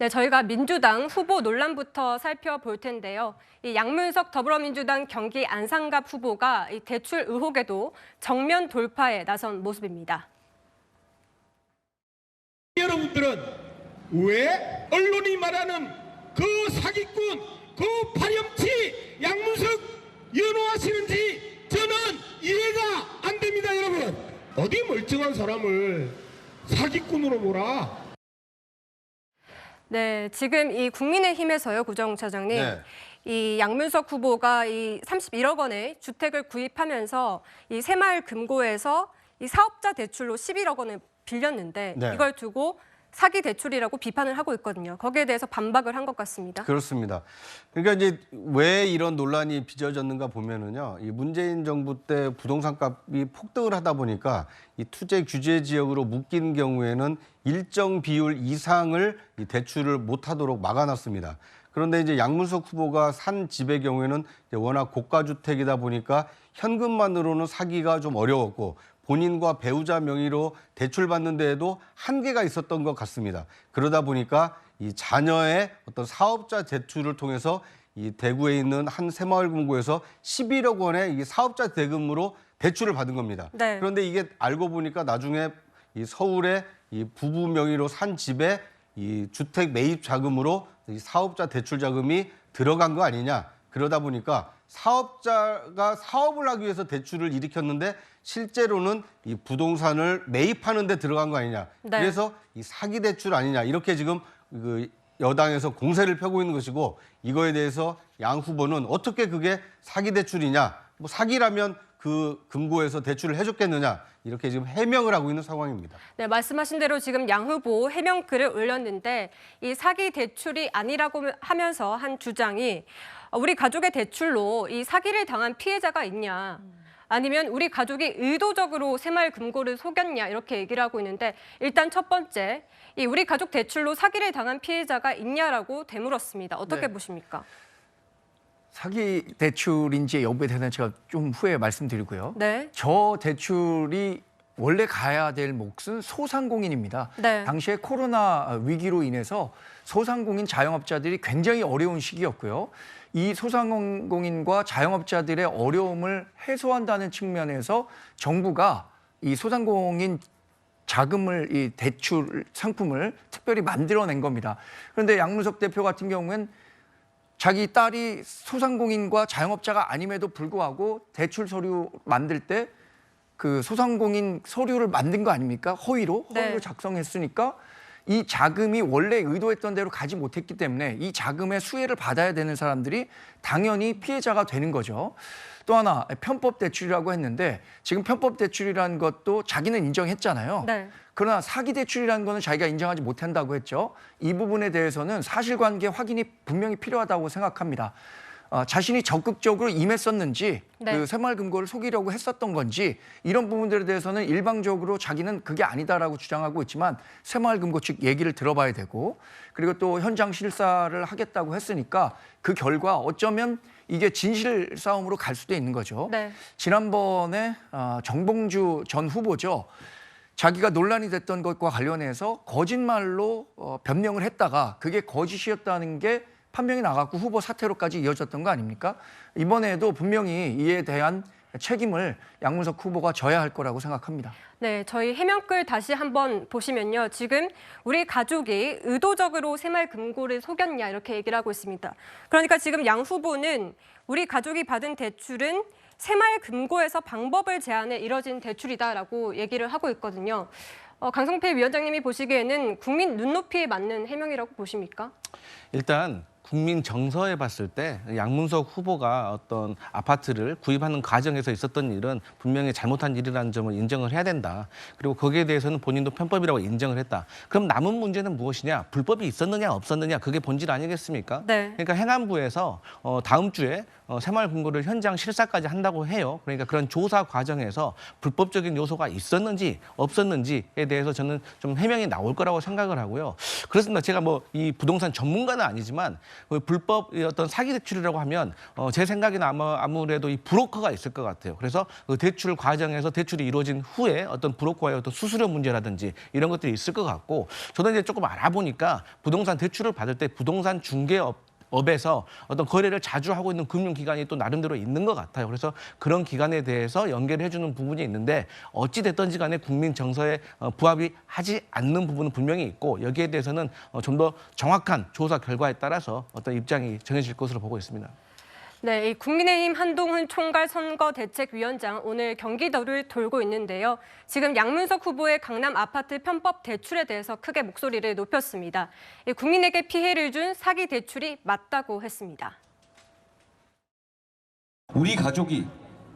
네, 저희가 민주당 후보 논란부터 살펴볼 텐데요. 이 양문석 더불어민주당 경기 안산갑 후보가 이 대출 의혹에도 정면 돌파에 나선 모습입니다. 여러분들은 왜 언론이 말하는 그 사기꾼, 그 파렴치 양문석 연호하시는지 저는 이해가 안 됩니다, 여러분. 어디 멀쩡한 사람을 사기꾼으로 몰아? 네, 지금 이 국민의힘에서요, 구정 차장님. 네. 이 양문석 후보가 이 31억 원의 주택을 구입하면서 이 새마을금고에서 이 사업자 대출로 11억 원을 빌렸는데 네. 이걸 두고 사기 대출이라고 비판을 하고 있거든요. 거기에 대해서 반박을 한 것 같습니다. 그렇습니다. 그러니까 이제 왜 이런 논란이 빚어졌는가 보면은요, 이 문재인 정부 때 부동산 값이 폭등을 하다 보니까 이 투자 규제 지역으로 묶인 경우에는 일정 비율 이상을 이 대출을 못하도록 막아놨습니다. 그런데 이제 양문석 후보가 산 집의 경우에는 이제 워낙 고가 주택이다 보니까 현금만으로는 사기가 좀 어려웠고. 본인과 배우자 명의로 대출받는 데에도 한계가 있었던 것 같습니다. 그러다 보니까 이 자녀의 어떤 사업자 대출을 통해서 이 대구에 있는 한 새마을금고에서 11억 원의 이 사업자 대금으로 대출을 받은 겁니다. 네. 그런데 이게 알고 보니까 나중에 이 서울에 이 부부 명의로 산 집에 이 주택 매입 자금으로 이 사업자 대출 자금이 들어간 거 아니냐. 그러다 보니까 사업자가 사업을 하기 위해서 대출을 일으켰는데 실제로는 이 부동산을 매입하는 데 들어간 거 아니냐. 네. 그래서 이 사기 대출 아니냐. 이렇게 지금 그 여당에서 공세를 펴고 있는 것이고 이거에 대해서 양 후보는 어떻게 그게 사기 대출이냐. 뭐 사기라면 그 금고에서 대출을 해줬겠느냐. 이렇게 지금 해명을 하고 있는 상황입니다. 네, 말씀하신 대로 지금 양 후보 해명글을 올렸는데 이 사기 대출이 아니라고 하면서 한 주장이 우리 가족의 대출로 이 사기를 당한 피해자가 있냐. 아니면 우리 가족이 의도적으로 새마을금고를 속였냐 이렇게 얘기를 하고 있는데 일단 첫 번째, 이 우리 가족 대출로 사기를 당한 피해자가 있냐라고 되물었습니다. 어떻게 네. 보십니까? 사기 대출인지 여부에 대해서는 제가 좀 후에 말씀드리고요. 네. 저 대출이 원래 가야 될 몫은 소상공인입니다. 네. 당시에 코로나 위기로 인해서 소상공인 자영업자들이 굉장히 어려운 시기였고요. 이 소상공인과 자영업자들의 어려움을 해소한다는 측면에서 정부가 이 소상공인 자금을 이 대출 상품을 특별히 만들어낸 겁니다. 그런데 양문석 대표 같은 경우엔 자기 딸이 소상공인과 자영업자가 아님에도 불구하고 대출 서류 만들 때 그 소상공인 서류를 만든 거 아닙니까? 허위로 네. 작성했으니까 이 자금이 원래 의도했던 대로 가지 못했기 때문에 이 자금의 수혜를 받아야 되는 사람들이 당연히 피해자가 되는 거죠. 또 하나 편법 대출이라고 했는데 지금 편법 대출이라는 것도 자기는 인정했잖아요. 네. 그러나 사기 대출이라는 거는 자기가 인정하지 못한다고 했죠. 이 부분에 대해서는 사실관계 확인이 분명히 필요하다고 생각합니다. 자신이 적극적으로 임했었는지 네. 그 새마을금고를 속이려고 했었던 건지 이런 부분들에 대해서는 일방적으로 자기는 그게 아니다라고 주장하고 있지만 새마을금고 측 얘기를 들어봐야 되고 그리고 또 현장 실사를 하겠다고 했으니까 그 결과 어쩌면 이게 진실 싸움으로 갈 수도 있는 거죠. 네. 지난번에 정봉주 전 후보죠. 자기가 논란이 됐던 것과 관련해서 거짓말로 변명을 했다가 그게 거짓이었다는 게 판명이 나갔고 후보 사퇴로까지 이어졌던 거 아닙니까? 이번에도 분명히 이에 대한 책임을 양문석 후보가 져야 할 거라고 생각합니다. 네, 저희 해명글 다시 한번 보시면요. 지금 우리 가족이 의도적으로 새마을금고를 속였냐 이렇게 얘기를 하고 있습니다. 그러니까 지금 양 후보는 우리 가족이 받은 대출은 새마을금고에서 방법을 제한해 이뤄진 대출이다라고 얘기를 하고 있거든요. 강성필 위원장님이 보시기에는 국민 눈높이에 맞는 해명이라고 보십니까? 일단 국민 정서에 봤을 때 양문석 후보가 어떤 아파트를 구입하는 과정에서 있었던 일은 분명히 잘못한 일이라는 점을 인정을 해야 된다. 그리고 거기에 대해서는 본인도 편법이라고 인정을 했다. 그럼 남은 문제는 무엇이냐? 불법이 있었느냐 없었느냐? 그게 본질 아니겠습니까? 네. 그러니까 행안부에서 다음 주에 새마을금고를 현장 실사까지 한다고 해요. 그러니까 그런 조사 과정에서 불법적인 요소가 있었는지 없었는지에 대해서 저는 좀 해명이 나올 거라고 생각을 하고요. 그렇습니다. 제가 뭐 이 부동산 전문가는 아니지만 그 불법 어떤 사기 대출이라고 하면 제 생각에는 아무래도 이 브로커가 있을 것 같아요. 그래서 그 대출 과정에서 대출이 이루어진 후에 어떤 브로커와의 어떤 수수료 문제라든지 이런 것들이 있을 것 같고, 저도 이제 조금 알아보니까 부동산 대출을 받을 때 부동산 중개업에서 어떤 거래를 자주 하고 있는 금융기관이 또 나름대로 있는 것 같아요. 그래서 그런 기관에 대해서 연계를 해주는 부분이 있는데, 어찌 됐든지 간에 국민 정서에 부합이 하지 않는 부분은 분명히 있고, 여기에 대해서는 좀 더 정확한 조사 결과에 따라서 어떤 입장이 정해질 것으로 보고 있습니다. 네, 이 국민의힘 한동훈 총괄 선거대책위원장 오늘 경기도를 돌고 있는데요. 지금 양문석 후보의 강남 아파트 편법 대출에 대해서 크게 목소리를 높였습니다. 이 국민에게 피해를 준 사기 대출이 맞다고 했습니다. 우리 가족이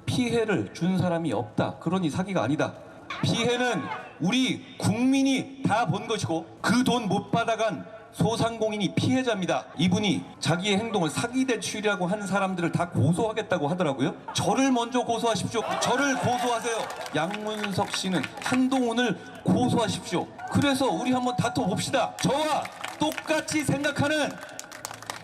피해를 준 사람이 없다. 그러니 사기가 아니다. 피해는 우리 국민이 다 본 것이고 그 돈 못 받아간 소상공인이 피해자입니다. 이분이 자기의 행동을 사기 대출이라고 하는 사람들을 다 고소하겠다고 하더라고요. 저를 먼저 고소하십시오. 저를 고소하세요. 양문석 씨는 한동훈을 고소하십시오. 그래서 우리 한번 다퉈봅시다. 저와 똑같이 생각하는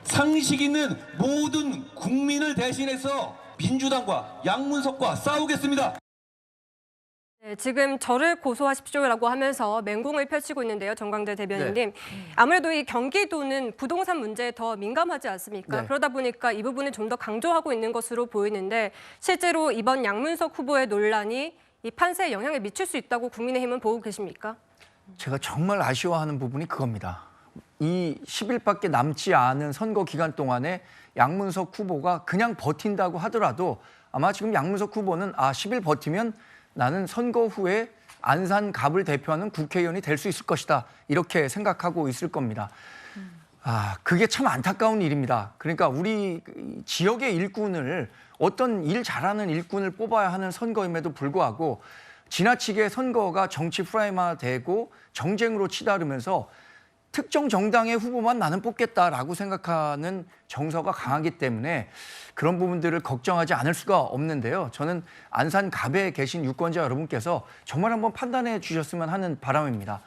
상식 있는 모든 국민을 대신해서 민주당과 양문석과 싸우겠습니다. 네, 지금 저를 고소하십시오라고 하면서 맹공을 펼치고 있는데요, 정광재 대변인님. 아무래도 이 경기도는 부동산 문제에 더 민감하지 않습니까? 네. 그러다 보니까 이 부분을 좀 더 강조하고 있는 것으로 보이는데, 실제로 이번 양문석 후보의 논란이 이 판세에 영향을 미칠 수 있다고 국민의힘은 보고 계십니까? 제가 정말 아쉬워하는 부분이 그겁니다. 이 10일밖에 남지 않은 선거 기간 동안에 양문석 후보가 그냥 버틴다고 하더라도 아마 지금 양문석 후보는 10일 버티면 나는 선거 후에 안산갑을 대표하는 국회의원이 될 수 있을 것이다. 이렇게 생각하고 있을 겁니다. 그게 참 안타까운 일입니다. 그러니까 우리 지역의 일꾼을, 어떤 일 잘하는 일꾼을 뽑아야 하는 선거임에도 불구하고 지나치게 선거가 정치 프라이머되고 정쟁으로 치달으면서 특정 정당의 후보만 나는 뽑겠다라고 생각하는 정서가 강하기 때문에 그런 부분들을 걱정하지 않을 수가 없는데요. 저는 안산갑에 계신 유권자 여러분께서 정말 한번 판단해 주셨으면 하는 바람입니다.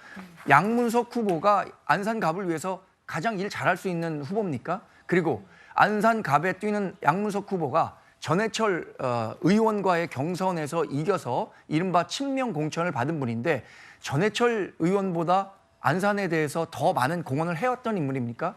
양문석 후보가 안산갑을 위해서 가장 일 잘할 수 있는 후보입니까? 그리고 안산갑에 뛰는 양문석 후보가 전해철 의원과의 경선에서 이겨서 이른바 친명 공천을 받은 분인데, 전해철 의원보다 안산에 대해서 더 많은 공헌을 해왔던 인물입니까?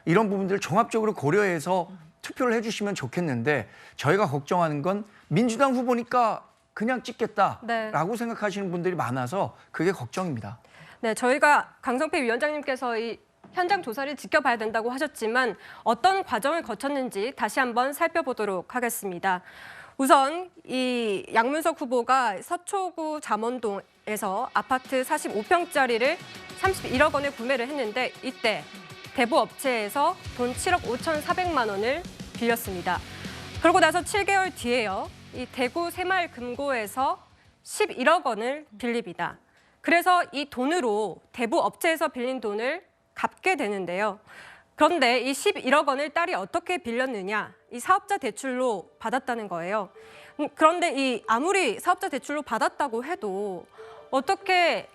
이런 부분들을 종합적으로 고려해서 투표를 해주시면 좋겠는데, 저희가 걱정하는 건 민주당 후보니까 그냥 찍겠다라고 생각하시는 분들이 많아서 그게 걱정입니다. 네, 저희가 강성필 위원장님께서 이 현장 조사를 지켜봐야 된다고 하셨지만 어떤 과정을 거쳤는지 다시 한번 살펴보도록 하겠습니다. 우선 이 양문석 후보가 서초구 잠원동에서 아파트 45평짜리를 31억 원에 구매를 했는데, 이때 대부업체에서 돈 7억 5,400만 원을 빌렸습니다. 그러고 나서 7개월 뒤에요, 이 대구 새마을금고에서 11억 원을 빌립니다. 그래서 이 돈으로 대부업체에서 빌린 돈을 갚게 되는데요. 그런데 이 11억 원을 딸이 어떻게 빌렸느냐? 이 사업자 대출로 받았다는 거예요. 그런데 이 아무리 사업자 대출로 받았다고 해도 어떻게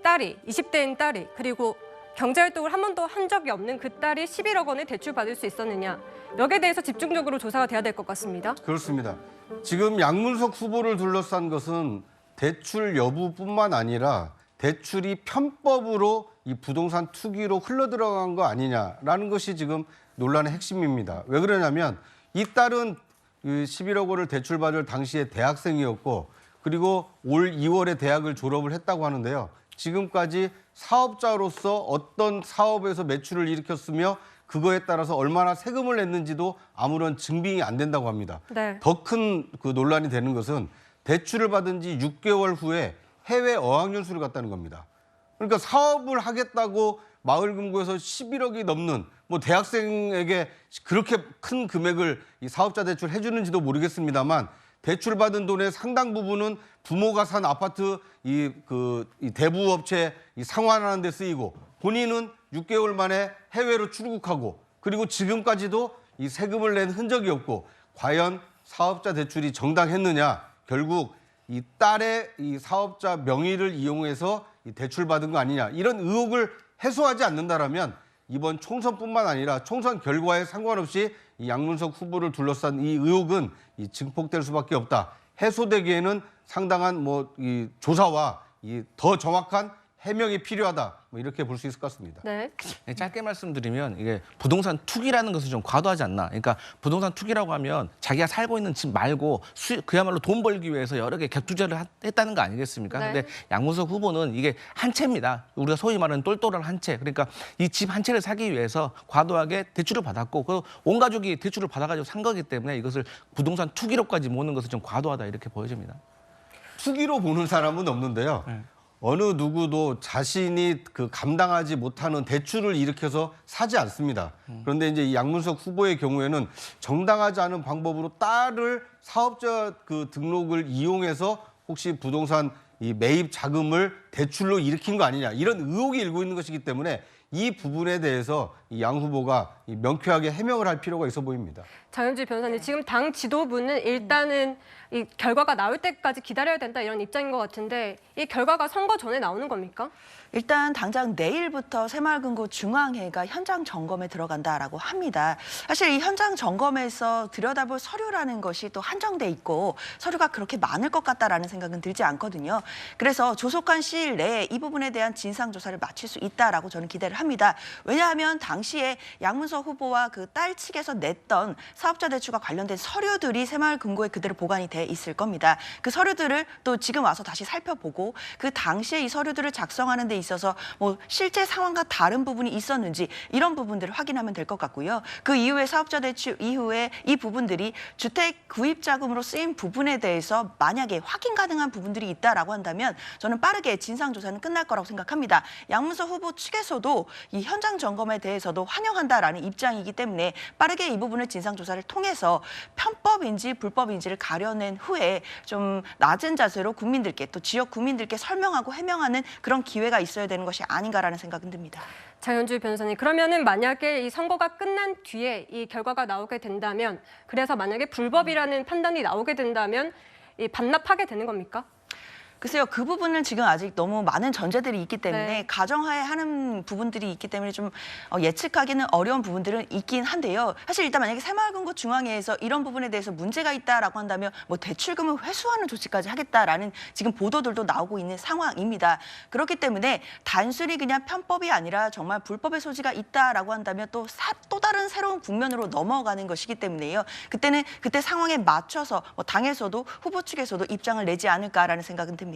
딸이, 20대인 딸이, 그리고 경제활동을 한 번도 한 적이 없는 그 딸이 11억 원을 대출받을 수 있었느냐? 여기에 대해서 집중적으로 조사가 돼야 될 것 같습니다. 그렇습니다. 지금 양문석 후보를 둘러싼 것은 대출 여부뿐만 아니라 대출이 편법으로 이 부동산 투기로 흘러들어간 거 아니냐라는 것이 지금 논란의 핵심입니다. 왜 그러냐면 이 딸은 11억 원을 대출받을 당시에 대학생이었고, 그리고 올 2월에 대학을 졸업을 했다고 하는데요. 지금까지 사업자로서 어떤 사업에서 매출을 일으켰으며 그거에 따라서 얼마나 세금을 냈는지도 아무런 증빙이 안 된다고 합니다. 네. 더 큰 그 논란이 되는 것은 대출을 받은 지 6개월 후에 해외 어학연수를 갔다는 겁니다. 그러니까 사업을 하겠다고 마을금고에서 11억이 넘는 대학생에게 그렇게 큰 금액을 이 사업자 대출 해주는지도 모르겠습니다만, 대출받은 돈의 상당 부분은 부모가 산 아파트 이 대부업체 상환하는 데 쓰이고, 본인은 6개월 만에 해외로 출국하고, 그리고 지금까지도 이 세금을 낸 흔적이 없고, 과연 사업자 대출이 정당했느냐? 결국 이 딸의 이 사업자 명의를 이용해서 이 대출받은 거 아니냐? 이런 의혹을 해소하지 않는다라면 이번 총선뿐만 아니라 총선 결과에 상관없이 이 양문석 후보를 둘러싼 이 의혹은 이 증폭될 수밖에 없다. 해소되기에는 상당한 이 조사와 이 더 정확한 해명이 필요하다. 이렇게 볼 수 있을 것 같습니다. 네. 짧게 말씀드리면 이게 부동산 투기라는 것은 좀 과도하지 않나. 그러니까 부동산 투기라고 하면 자기가 살고 있는 집 말고 그야말로 돈 벌기 위해서 여러 개 객투자를 했다는 거 아니겠습니까? 네. 근데 양문석 후보는 이게 한 채입니다. 우리가 소위 말하는 똘똘한 한 채. 그러니까 이 집 한 채를 사기 위해서 과도하게 대출을 받았고 그 온 가족이 대출을 받아가지고 산 거기 때문에 이것을 부동산 투기로까지 모는 것은 좀 과도하다 이렇게 보여집니다. 투기로 보는 사람은 없는데요. 어느 누구도 자신이 감당하지 못하는 대출을 일으켜서 사지 않습니다. 그런데 이제 이 양문석 후보의 경우에는 정당하지 않은 방법으로 딸을 사업자 등록을 이용해서 혹시 부동산 이 매입 자금을 대출로 일으킨 거 아니냐 이런 의혹이 일고 있는 것이기 때문에 이 부분에 대해서 이 양 후보가 명쾌하게 해명을 할 필요가 있어 보입니다. 장현주 변호사님, 지금 당 지도부는 일단은 이 결과가 나올 때까지 기다려야 된다 이런 입장인 것 같은데 이 결과가 선거 전에 나오는 겁니까? 일단 당장 내일부터 새마을금고 중앙회가 현장 점검에 들어간다라고 합니다. 사실 이 현장 점검에서 들여다볼 서류라는 것이 또 한정돼 있고 서류가 그렇게 많을 것 같다라는 생각은 들지 않거든요. 그래서 조속한 시일 내에 이 부분에 대한 진상조사를 마칠 수 있다라고 저는 기대를 합니다. 왜냐하면 당시에 양문석 후보와 그 딸 측에서 냈던 사업자 대출과 관련된 서류들이 새마을금고에 그대로 보관이 돼 있을 겁니다. 그 서류들을 또 지금 와서 다시 살펴보고 그 당시에 이 서류들을 작성하는 데 있어서 실제 상황과 다른 부분이 있었는지 이런 부분들을 확인하면 될 것 같고요. 그 이후에 사업자 대출 이후에 이 부분들이 주택 구입 자금으로 쓰인 부분에 대해서 만약에 확인 가능한 부분들이 있다라고 한다면 저는 빠르게 진상조사는 끝날 거라고 생각합니다. 양문석 후보 측에서도 이 현장 점검에 대해서도 환영한다라는 입장이기 때문에 빠르게 이 부분을 진상조사를 통해서 편법인지 불법인지를 가려낸 후에 좀 낮은 자세로 국민들께 또 지역 국민들께 설명하고 해명하는 그런 기회가 있어야 되는 것이 아닌가라는 생각은 듭니다. 장현주 변호사님, 그러면은 만약에 이 선거가 끝난 뒤에 이 결과가 나오게 된다면, 그래서 만약에 불법이라는 판단이 나오게 된다면 이 반납하게 되는 겁니까? 글쎄요, 그 부분은 지금 아직 너무 많은 전제들이 있기 때문에 네. 가정하에 하는 부분들이 있기 때문에 좀 예측하기는 어려운 부분들은 있긴 한데요. 사실 일단 만약에 새마을금고 중앙회에서 이런 부분에 대해서 문제가 있다라고 한다면 대출금을 회수하는 조치까지 하겠다라는 지금 보도들도 나오고 있는 상황입니다. 그렇기 때문에 단순히 그냥 편법이 아니라 정말 불법의 소지가 있다라고 한다면 또 다른 새로운 국면으로 넘어가는 것이기 때문에요. 그때 상황에 맞춰서 당에서도 후보 측에서도 입장을 내지 않을까라는 생각은 듭니다.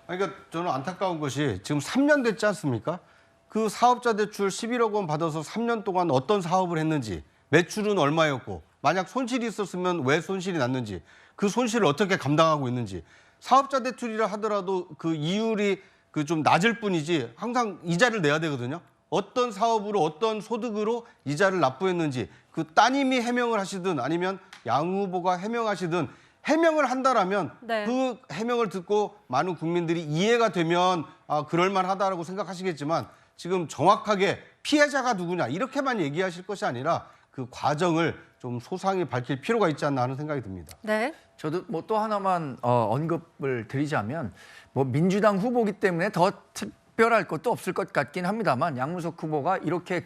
그러니까 저는 안타까운 것이 지금 3년 됐지 않습니까? 그 사업자 대출 11억 원 받아서 3년 동안 어떤 사업을 했는지, 매출은 얼마였고, 만약 손실이 있었으면 왜 손실이 났는지, 그 손실을 어떻게 감당하고 있는지, 사업자 대출이라 하더라도 그 이율이 좀 낮을 뿐이지 항상 이자를 내야 되거든요. 어떤 사업으로 어떤 소득으로 이자를 납부했는지 그 따님이 해명을 하시든 아니면 양 후보가 해명하시든 해명을 한다라면 네. 그 해명을 듣고 많은 국민들이 이해가 되면 그럴만하다라고 생각하시겠지만 지금 정확하게 피해자가 누구냐 이렇게만 얘기하실 것이 아니라 그 과정을 좀 소상히 밝힐 필요가 있지 않나 하는 생각이 듭니다. 네. 저도 또 하나만 언급을 드리자면 민주당 후보기 때문에 더 특별할 것도 없을 것 같긴 합니다만 양문석 후보가 이렇게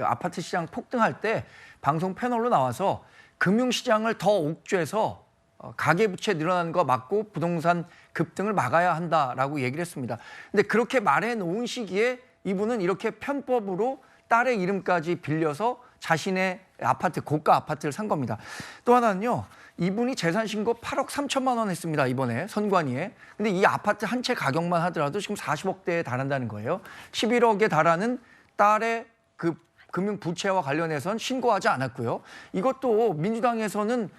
아파트 시장 폭등할 때 방송 패널로 나와서 금융시장을 더 옥죄서 가계부채 늘어나는 거 막고 부동산 급등을 막아야 한다라고 얘기를 했습니다. 근데 그렇게 말해놓은 시기에 이분은 이렇게 편법으로 딸의 이름까지 빌려서 자신의 아파트, 고가 아파트를 산 겁니다. 또 하나는요. 이분이 재산 신고 8억 3천만 원 했습니다. 이번에 선관위에. 근데 이 아파트 한 채 가격만 하더라도 지금 40억대에 달한다는 거예요. 11억에 달하는 딸의 그 금융 부채와 관련해서는 신고하지 않았고요. 이것도 민주당에서는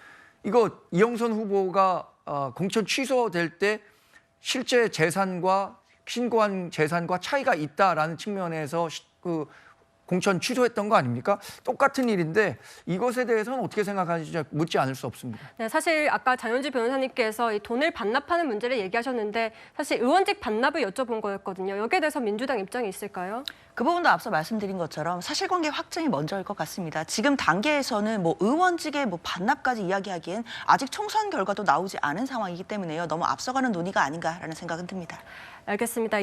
이영선 후보가 공천 취소될 때 실제 재산과 신고한 재산과 차이가 있다라는 측면에서 공천 취소했던 거 아닙니까? 똑같은 일인데 이것에 대해서는 어떻게 생각하시는지 묻지 않을 수 없습니다. 네, 사실 아까 장현주 변호사님께서 이 돈을 반납하는 문제를 얘기하셨는데 사실 의원직 반납을 여쭤본 거였거든요. 여기에 대해서 민주당 입장이 있을까요? 그 부분도 앞서 말씀드린 것처럼 사실관계 확정이 먼저일 것 같습니다. 지금 단계에서는 의원직의 반납까지 이야기하기엔 아직 총선 결과도 나오지 않은 상황이기 때문에요. 너무 앞서가는 논의가 아닌가라는 생각은 듭니다. 알겠습니다.